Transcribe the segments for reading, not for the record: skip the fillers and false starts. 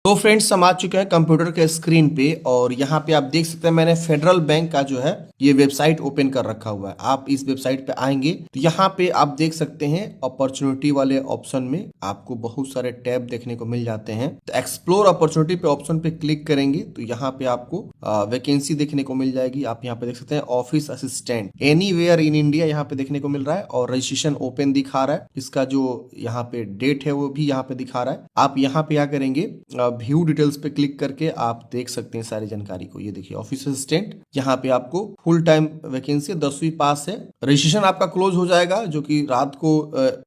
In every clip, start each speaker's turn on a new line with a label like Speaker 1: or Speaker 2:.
Speaker 1: तो फ्रेंड्स हम आ चुके हैं कंप्यूटर के स्क्रीन पे और यहाँ पे आप देख सकते हैं मैंने फेडरल बैंक का जो है ये वेबसाइट ओपन कर रखा हुआ है। आप इस वेबसाइट पे आएंगे तो यहाँ पे आप देख सकते हैं अपॉर्चुनिटी वाले ऑप्शन में आपको बहुत सारे टैब देखने को मिल जाते हैं। तो एक्सप्लोर अपॉर्चुनिटी पे ऑप्शन पे क्लिक करेंगे तो यहाँ पे आपको वैकेंसी देखने को मिल जाएगी। आप यहाँ पे देख सकते हैं office assistant anywhere in India यहाँ पे देखने को मिल रहा है और रजिस्ट्रेशन ओपन दिखा रहा है। इसका जो यहाँ पे डेट है वो भी यहाँ पे दिखा रहा है। आप यहाँ पे क्या करेंगे व्यू डिटेल्स पे क्लिक करके आप देख सकते हैं सारी जानकारी को। ये देखिए ऑफिस असिस्टेंट यहाँ पे आपको फुल टाइम वैकेंसी 10वीं पास है। रजिस्ट्रेशन आपका क्लोज हो जाएगा जो कि रात को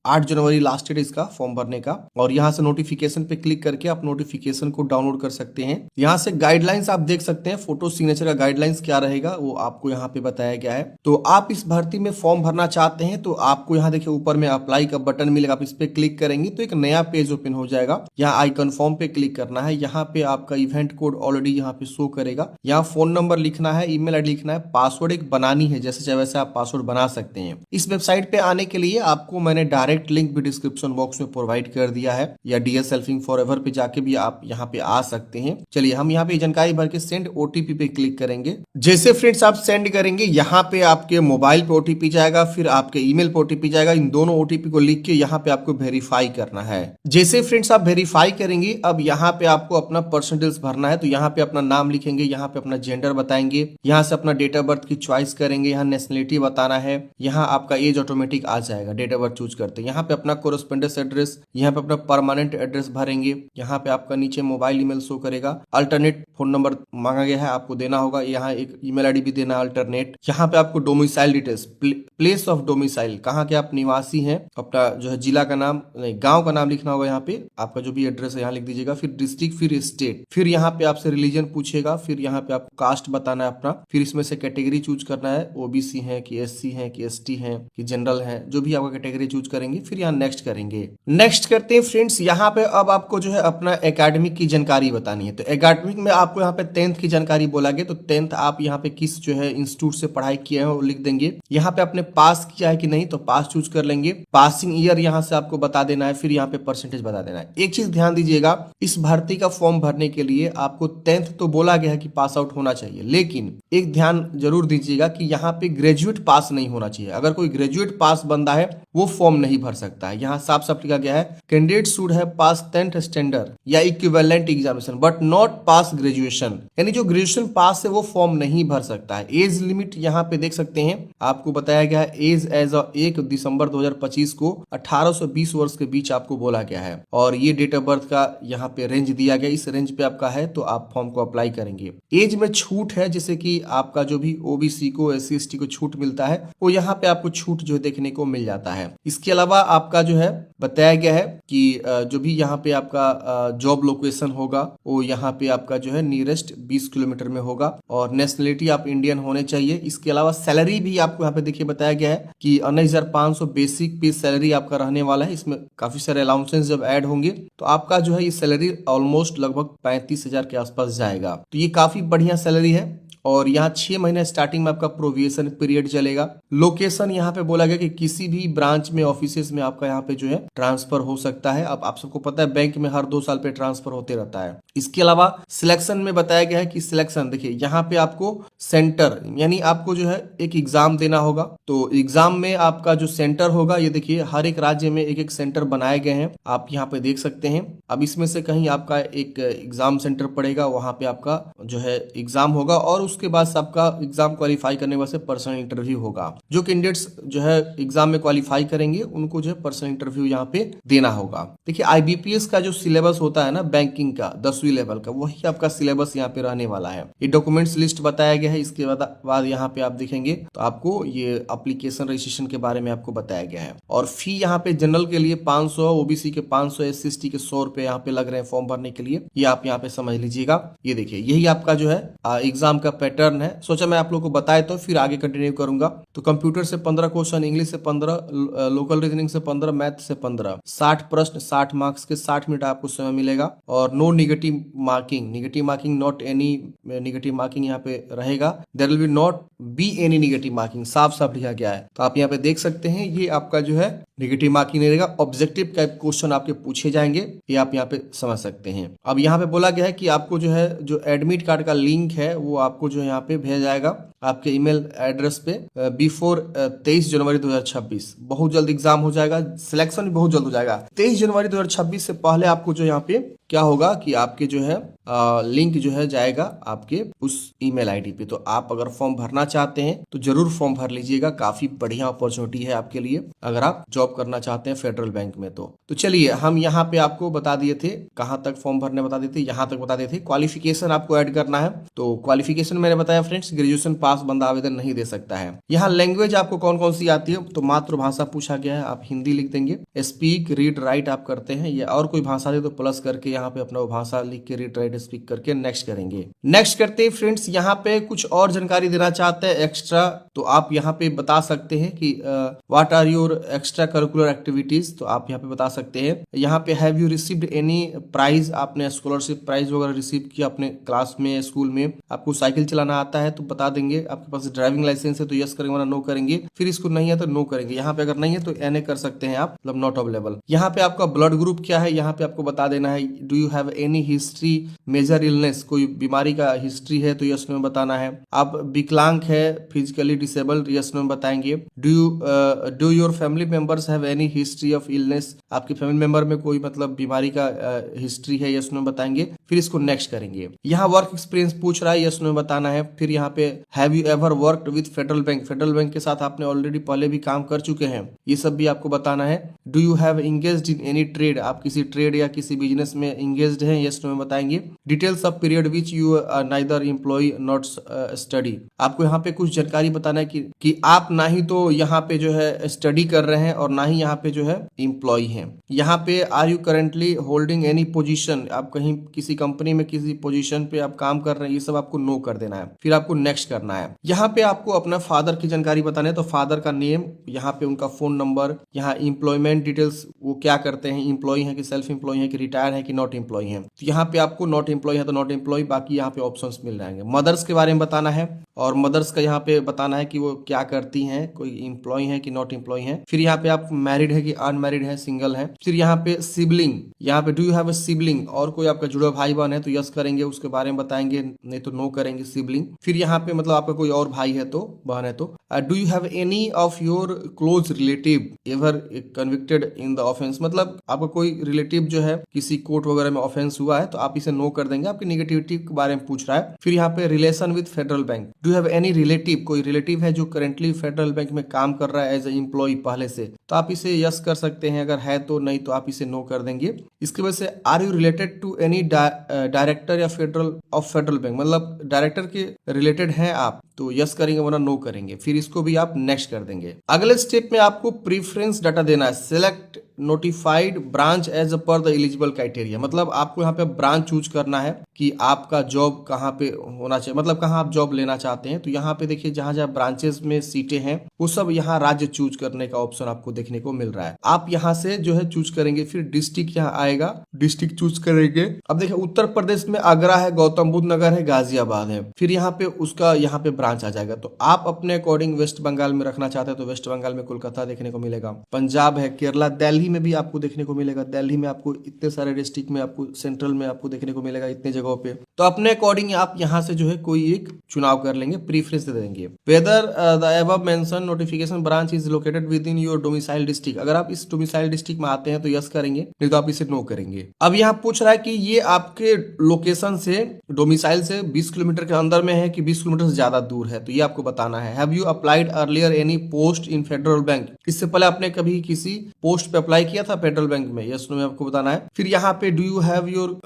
Speaker 1: 8 जनवरी लास्ट डेट इसका फॉर्म भरने का। और यहाँ से नोटिफिकेशन पे क्लिक करके आप नोटिफिकेशन को डाउनलोड कर सकते हैं। यहाँ से गाइडलाइंस आप देख सकते हैं, फोटो सिग्नेचर का गाइडलाइंस क्या रहेगा वो आपको यहाँ पे बताया गया है। तो आप इस भर्ती में फॉर्म भरना चाहते हैं तो आपको यहाँ देखिए ऊपर में अप्लाई का बटन मिलेगा। आप इस पे क्लिक करेंगे तो एक नया पेज ओपन हो जाएगा। यहाँ आई कन्फर्म पे क्लिक करना है। यहाँ पे आपका इवेंट कोड ऑलरेडी यहाँ पे शो करेगा। यहाँ फोन नंबर लिखना है, ईमेल आईडी लिखना है, पासवर्ड एक बनानी है, जैसे चाहे वैसे आप पासवर्ड बना सकते हैं। इस वेबसाइट पे आने के लिए आपको मैंने डायरेक्ट लिंक भी डिस्क्रिप्शन बॉक्स में प्रोवाइड कर दिया है, या डीएस सेल्फिंग फॉरएवर पे जाके भी आप यहाँ पे आ सकते हैं। चलिए हम यहाँ पे जानकारी भर के सेंड ओटीपी पे क्लिक करेंगे। जैसे फ्रेंड्स आप सेंड करेंगे यहाँ पे आपके मोबाइल पे ओटीपी जाएगा, फिर आपके ईमेल पे ओटीपी जाएगा। इन दोनों ओटीपी को लिख के यहाँ पे आपको वेरीफाई करना है। जैसे फ्रेंड्स आप वेरीफाई करेंगे अब यहाँ पे आपको अपना पर्सनल डिटेल्स भरना है। तो यहाँ पे अपना नाम लिखेंगे, यहाँ पे अपना जेंडर बताएंगे, यहाँ से अपना डेट ऑफ बर्थ की चॉइस करेंगे, यहाँ नेशनलिटी बताना है, यहाँ आपका एज ऑटोमेटिक आ जाएगा डेट ऑफ बर्थ चूज करते हैं। यहाँ पे अपना कोरेस्पोंडेंस एड्रेस, यहाँ पे अपना परमानेंट एड्रेस भरेंगे। यहाँ पे आपका नीचे मोबाइल ईमेल शो करेगा। अल्टरनेट फोन नंबर मांगा गया है, आपको देना होगा। यहाँ एक ईमेल आईडी भी देना अल्टरनेट। यहाँ पे आपको domicile details, place of domicile, कहाँ के आप निवासी हैं, अपना जो है जिला का नाम नहीं गांव का नाम लिखना होगा। यहाँ पे आपका जो भी एड्रेस है यहाँ लिख दीजिएगा। फिर डिस्ट्रिक्ट, फिर स्टेट, फिर यहाँ पे आपसे रिलीजन पूछेगा, फिर यहाँ पे आपको कास्ट बताना है अपना, फिर इसमें से कैटेगरी चूज करना है, ओबीसी है कि एससी है कि एसटी है कि जनरल है, जो भी आपका कैटेगरी चूज करेंगे। फिर यहाँ नेक्स्ट करेंगे। नेक्स्ट करते हैं फ्रेंड्स। यहाँ पे अब आपको जो है अपना एकेडमिक की जानकारी बतानी है। तो एकेडमिक में आपको यहाँ पे 10th की जानकारी बोला गया। तो 10th आप यहाँ पे किस जो है इंस्टीट्यूट से पढ़ाई किए हैं वो लिख देंगे। यहाँ पे आपने पास किया है कि नहीं तो पास चूज कर लेंगे। पासिंग ईयर यहाँ से आपको बता देना है, फिर यहाँ पे परसेंटेज बता देना है। एक चीज ध्यान दीजिएगा, इस भर्ती का फॉर्म भरने के लिए आपको 10th तो बोला गया है कि पास आउट होना चाहिए, लेकिन एक ध्यान जरूर दीजिएगा कि यहाँ पे ग्रेजुएट पास नहीं होना चाहिए। अगर कोई ग्रेजुएट पास बंदा है वो फॉर्म नहीं भर सकता है। यहाँ साफ साफ लिखा गया है candidate should have pass 10th standard या equivalent examination but not pass graduation. यानी जो ग्रेजुएशन पास है वो फॉर्म नहीं भर सकता है। एज लिमिट यहाँ पे देख सकते हैं, आपको बताया गया है एज एज 1 दिसंबर 2025 को 18 से 20 वर्ष के बीच आपको बोला गया है। और ये डेट ऑफ बर्थ का यहाँ पे रेंज दिया गया, इस रेंज पे आपका है तो आप फॉर्म को अप्लाई करेंगे। एज में छूट है, जैसे कि आपका जो भी ओबीसी को एससी एसटी को छूट मिलता है वो यहाँ पे आपको छूट जो देखने को मिल जाता है। इसके अलावा आपका जो है बताया गया है कि जो भी यहाँ पे आपका जॉब लोकेशन होगा वो यहाँ पे आपका जो है नियरेस्ट 20 किलोमीटर में होगा और नेशनलिटी आप इंडियन होने चाहिए। इसके अलावा सैलरी भी आपको यहाँ पे देखिए बताया गया है कि 19,500 बेसिक पे सैलरी आपका रहने वाला है। इसमें काफी सारे अलाउंसेस जब ऐड होंगे तो आपका जो है ये सैलरी ऑलमोस्ट लगभग 35,000 के आसपास जाएगा। तो ये काफी बढ़िया सैलरी है। और यहाँ 6 महीने स्टार्टिंग में आपका प्रोविएशन पीरियड चलेगा। लोकेशन यहाँ पे बोला गया कि किसी भी ब्रांच में ऑफिसेस में आपका यहाँ पे जो है ट्रांसफर हो सकता है। अब आप सबको पता है बैंक में हर 2 साल पे ट्रांसफर होते रहता है। इसके अलावा सिलेक्शन में बताया गया है कि सिलेक्शन देखिए यहाँ पे आपको सेंटर यानी आपको जो है एक एग्जाम देना होगा। तो एग्जाम में आपका जो सेंटर होगा ये देखिए हर एक राज्य में एक एक सेंटर बनाए गए हैं, आप यहाँ पे देख सकते हैं। अब इसमें से कहीं आपका एक एग्जाम सेंटर पड़ेगा, वहां पे आपका जो है एग्जाम होगा और उसके बाद आपका एग्जाम क्वालिफाई करने के बाद पर्सनल इंटरव्यू होगा। जो कैंडिडेट्स जो है एग्जाम में क्वालिफाई करेंगे उनको जो है पर्सनल इंटरव्यू यहाँ पे देना होगा। देखिए आईबीपीएस का जो सिलेबस होता है ना बैंकिंग का 10वीं लेवल का, वही आपका सिलेबस यहाँ पे रहने वाला है। ये डॉक्यूमेंट्स लिस्ट बताया गया है। इसके बाद यहाँ पे आप देखेंगे तो आपको ये एप्लीकेशन रजिस्ट्रेशन के बारे में आपको बताया गया है। और फी यहाँ पे जनरल के लिए 500, ओबीसी के 500, एससी एसटी के 100 रुपए यहाँ पे लग रहे हैं फॉर्म भरने के लिए। ये आप यहाँ पे समझ लीजिएगा। ये देखिए यही आपका जो है एग्जाम का पैटर्न है। सोचा मैं आप लोग को बताए तो फिर आगे कंटिन्यू करूंगा। तो कंप्यूटर से 15 क्वेश्चन, इंग्लिश से 15, लोकल रीजनिंग से 15, मैथ से 15, 60 प्रश्न 60 मार्क्स के 60 मिनट आपको समय मिलेगा। और no negative marking not any negative marking यहाँ पे रहेगा। There will be not be any negative marking, साफ साफ लिखा गया है। तो आप यहाँ पे देख सकते हैं ये आपका जो है नेगेटिव मार्किंग नहीं रहेगा, ऑब्जेक्टिव टाइप क्वेश्चन आपके पूछे जाएंगे, ये आप यहाँ पे समझ सकते हैं। अब यहाँ पे बोला गया है कि आपको जो है जो एडमिट कार्ड का लिंक है वो आपको जो यहाँ पे भेजा जाएगा आपके ईमेल एड्रेस पे बिफोर 23 जनवरी 2026। बहुत जल्द एग्जाम हो जाएगा, सिलेक्शन भी बहुत जल्द हो जाएगा। 23 जनवरी 2026 से पहले आपको जो यहाँ पे क्या होगा कि आपके जो है लिंक जो है जाएगा आपके उस ईमेल आईडी पे। तो आप अगर फॉर्म भरना चाहते हैं तो जरूर फॉर्म भर लीजिएगा, काफी बढ़िया अपॉर्चुनिटी है आपके लिए अगर आप जॉब करना चाहते हैं फेडरल बैंक में। तो चलिए हम यहाँ पे आपको बता दिए थे कहाँ तक फॉर्म भरने बता दिए थे, यहाँ तक बता दिए थे। क्वालिफिकेशन आपको ऐड करना है, तो क्वालिफिकेशन मैंने बताया फ्रेंड्स, ग्रेजुएशन पास बंदा आवेदन नहीं दे सकता है। यहाँ लैंग्वेज आपको कौन कौन सी आती है, तो मातृभाषा पूछा गया है, आप हिंदी लिख देंगे। स्पीक रीड राइट आप करते हैं, या और कोई भाषा दे तो प्लस करके यहाँ पे अपना भाषा लिख के रीड राइट स्पीक करके नेक्स्ट करेंगे। नेक्स्ट करते हैं फ्रेंड्स, यहाँ पे कुछ और जानकारी देना चाहते हैं एक्स्ट्रा, तो आप यहाँ पे बता सकते हैं कि what are your extra curricular activities, तो आप यहाँ पे बता सकते हैं। यहाँ पे have you received any prize, आपने स्कॉलरशिप प्राइज वगैरह रिसीव किया अपने क्लास में स्कूल में। आपको साइकिल चलाना आता है तो बता देंगे, आपके पास ड्राइविंग लाइसेंस है तो यस करेंगे वरना नो करेंगे, फिर इसको नहीं है तो नो करेंगे। यहाँ पे अगर नहीं है तो एनए कर सकते हैं आप, मतलब नॉट अवेलेबल। यहाँ पे आपका ब्लड ग्रुप क्या है, यहाँ पे आपको बता देना है। Do you have any history major illness, कोई बीमारी का हिस्ट्री है तो यस में बताना है। आप विकलांग है फिजिकली डिसेबल्ड, यस में बताएंगे। Do your family members have any history of illness, आपके फैमिली मेंबर में कोई मतलब बीमारी का हिस्ट्री है, यस में बताएंगे, फिर इसको नेक्स्ट करेंगे। यहाँ वर्क एक्सपीरियंस पूछ रहा है, यस में बताना है। फिर यहाँ पे have you ever worked with federal bank, federal bank के साथ आपने ऑलरेडी पहले भी काम कर चुके हैं, ये सब भी आपको बताना है। Do you have engaged in any trade, आप किसी ट्रेड या किसी बिजनेस में एंगेज्ड हैं, यस में बताएंगे। Details of period which you neither employ not study, आपको यहाँ पे कुछ जानकारी बताना है कि आप ना ही तो यहाँ पे जो है स्टडी कर रहे हैं और ना ही यहाँ पे जो है एम्प्लॉय हैं। यहाँ पे are you currently holding any position, आप कहीं किसी कंपनी में किसी पोजीशन पे आप काम कर रहे हैं, ये सब आपको नो कर देना है। फिर आपको नेक्स्ट करना है। यहाँ पे आपको अपना फादर की जानकारी बताना है, तो फादर का नेम, यहाँ पे उनका फोन नंबर, यहाँ एम्प्लॉयमेंट डिटेल्स, वो क्या करते हैं, एम्प्लॉय है कि सेल्फ एम्प्लॉय है कि रिटायर है कि नॉट एम्प्लॉय है। तो यहाँ पे आपको नॉट एम्प्लॉय है तो नॉट एम्प्लॉय, बाकी यहाँ पे ऑप्शंस मिल जाएंगे। मदर्स के बारे में बताना है, और मदर्स का यहाँ पे बताना है कि वो क्या करती हैं, कोई एम्प्लॉय है कि नॉट एम्प्लॉय है। फिर यहाँ पे आप मैरिड है कि अनमैरिड है, सिंगल है। फिर यहाँ पे सिबलिंग, यहाँ पे do you have a sibling, और कोई आपका जुड़ा भाई बहन है तो यस करेंगे, उसके बारे में बताएंगे, नहीं तो नो करेंगे सिबलिंग। फिर यहाँ पे मतलब आपका कोई और भाई है तो बहन है तो do you have any of your close relative ever convicted in the offence, मतलब आपका कोई रिलेटिव जो है किसी कोर्ट वगैरह में ऑफेंस हुआ है तो आप इसे नो कर देंगे, आपकी नेगेटिविटी के बारे में पूछ रहा है। फिर यहाँ पे relation with federal bank, do have any relative, कोई रिलेटिव है जो करेंटली फेडरल बैंक में काम कर रहा है एज ए एम्प्लॉय पहले से, तो आप इसे यस कर सकते हैं, अगर है तो, नहीं तो आप इसे नो कर देंगे। इसकी वजह से are you related to any director या फेडरल बैंक, मतलब डायरेक्टर के रिलेटेड हैं आप तो यस करेंगे वरना नो करेंगे, फिर इसको भी आप नेक्स्ट कर देंगे। अगले स्टेप में आपको प्रीफरेंस डाटा देना है। Select notified branch as per the eligible criteria, मतलब आपको यहाँ पे ब्रांच चूज करना है कि आपका जॉब कहाँ पे होना चाहिए, मतलब कहाँ आप जॉब लेना चाहते हैं। तो यहाँ पे देखिए जहाँ जहाँ ब्रांचेस में सीटें हैं वो सब यहाँ राज्य चूज करने का ऑप्शन आपको देखने को मिल रहा है। आप यहाँ से जो है चूज करेंगे, फिर डिस्ट्रिक्ट यहाँ आएगा, डिस्ट्रिक्ट चूज करेंगे। अब देखिए उत्तर प्रदेश में आगरा है, गौतम बुद्ध नगर है, गाजियाबाद है, फिर यहाँ पे उसका यहाँ पे ब्रांच आ जाएगा। तो आप अपने अकॉर्डिंग वेस्ट बंगाल में रखना चाहते हैं तो वेस्ट बंगाल में कोलकाता देखने को मिलेगा, पंजाब है, केरला, दिल्ली में भी आपको देखने को मिलेगा। दिल्ली में आपको इतने सारे डिस्ट्रिक्ट में आपको, सेंट्रल में आपको देखने को मिलेगा इतने जगहों पे। तो अपने अकॉर्डिंग आप यहाँ से जो है कोई एक चुनाव कर लेंगे, प्रीफरेंस दे देंगे। Whether the above mention notification branch is located with in your domicile district, अगर आप इस डोमिसाइल डिस्ट्रिक्ट में आते हैं तो यस करेंगे, नहीं तो आप इसे नो करेंगे। अब यहाँ पूछ रहा है कि ये आपके लोकेशन से, डोमिसाइल से 20 किलोमीटर के अंदर में है कि 20 किलोमीटर से ज्यादा दूर है, तो ये आपको बताना है। Have you applied earlier any post in federal bank, इससे पहले आपने कभी किसी पोस्ट पे अप्लाई किया था फेडरल बैंक में, यस नो में आपको बताना है। फिर यहाँ पे do you have your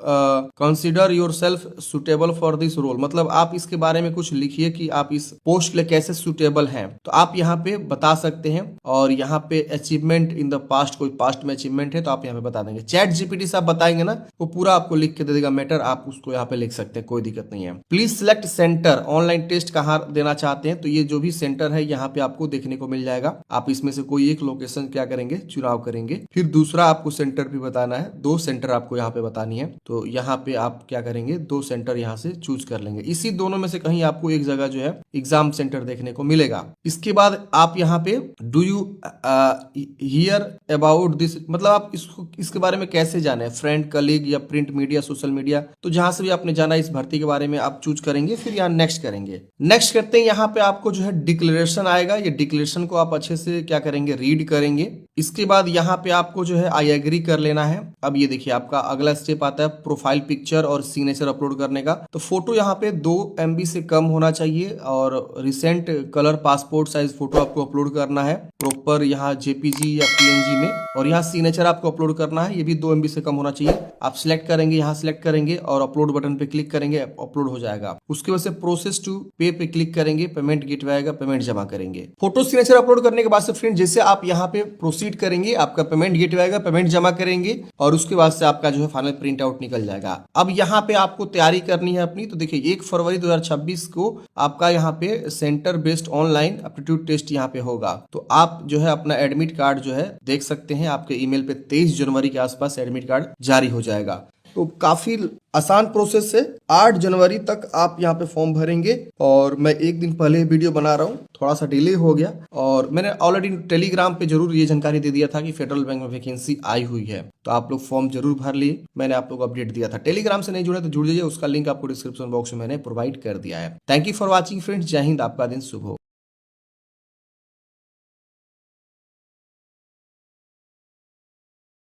Speaker 1: consider yourself suitable for this role, मतलब आप इसके बारे में कुछ लिखिए कि आप इस पोस्ट के लिए कैसे सुटेबल हैं, तो आप यहाँ पे बता सकते हैं। और यहाँ पे अचीवमेंट इन द पास्ट, कोई पास्ट में अचीवमेंट है तो आप यहाँ पे बता देंगे। चैट जीपीटी से आप बताएंगे ना, वो पूरा आपको लिख के दे देगा मैटर, आप उसको यहाँ पे लिख सकते हैं, कोई दिक्कत नहीं है। Please select centre, online test कहाँ देना चाहते हैं, तो ये जो भी सेंटर है यहाँ पे आपको देखने को मिल जाएगा। आप इसमें से कोई एक लोकेशन क्या करेंगे, चुनाव करेंगे। फिर दूसरा आपको सेंटर भी बताना है, 2 सेंटर आपको यहाँ पे बतानी है। तो यहाँ पे आप क्या करेंगे, 2 सेंटर यहाँ से चूज कर लेंगे। इसी दोनों में से कहीं आपको एक जगह जो है एग्जाम सेंटर देखने को मिलेगा। इसके बाद आप यहाँ पे do you here about this, मतलब आप इसके बारे में कैसे जाने, फ्रेंड, कलीग या प्रिंट मीडिया, सोशल मीडिया, तो जहां से भी आपने जाना इस भर्ती के बारे में आप चूज करेंगे। फिर यहाँ नेक्स्ट करेंगे। नेक्स्ट करते हैं, यहाँ पे आपको जो है डिक्लेरेशन आएगा। ये डिक्लेरेशन को आप अच्छे से क्या करेंगे, रीड करेंगे। इसके बाद यहाँ पे आपको जो है आई एग्री कर लेना है। अब ये देखिए आपका अगला स्टेप आता है प्रोफाइल पिक्चर और सिग्नेचर अपलोड करने का। तो फोटो यहाँ पे 2 MB से कम होना चाहिए और recent colour passport size photo आपको अपलोड करना है प्रॉपर यहाँ JPG या PNG में। और यहाँ सिग्नेचर आपको अपलोड करना है, ये भी 2 MB से कम होना चाहिए। आप सिलेक्ट करेंगे, यहाँ सिलेक्ट करेंगे और अपलोड बटन पे क्लिक करेंगे, अपलोड हो जाएगा। उसके बाद से प्रोसेस टू पे पे क्लिक करेंगे, पेमेंट गेटवे आएगा, पेमेंट जमा करेंगे। फोटो सिग्नेचर अपलोड करने के बाद से फ्रेंड जैसे आप यहाँ पे प्रोसीड करेंगे, आपका पेमेंट गेटवे आएगा, पेमेंट जमा करेंगे और उसके बाद से आपका जो है फाइनल प्रिंट आउट निकल जाएगा। अब यहाँ पे आपको तैयारी करनी है अपनी। तो देखिए 1 फरवरी 2026 को आपका यहाँ पे centre based online aptitude test यहाँ पे होगा। तो आप जो है अपना एडमिट कार्ड जो है देख सकते हैं, आपके ईमेल पे 23 जनवरी के आसपास एडमिट कार्ड जारी हो जाएगा। तो काफी आसान प्रोसेस है। 8 जनवरी तक आप यहाँ पे फॉर्म भरेंगे और मैं एक दिन पहले वीडियो बना रहा हूँ, थोड़ा सा डिले हो गया। और मैंने ऑलरेडी टेलीग्राम पे जरूर ये जानकारी दे दिया था कि फेडरल बैंक में वैकेंसी आई हुई है, तो आप लोग फॉर्म जरूर भर लिए। मैंने आप लोग को अपडेट दिया था। टेलीग्राम से नहीं जुड़े तो जुड़ जाइए, उसका लिंक आपको डिस्क्रिप्शन बॉक्स में मैंने प्रोवाइड कर दिया है। Thank you for watching friends. जय हिंद, आपका दिन शुभ हो।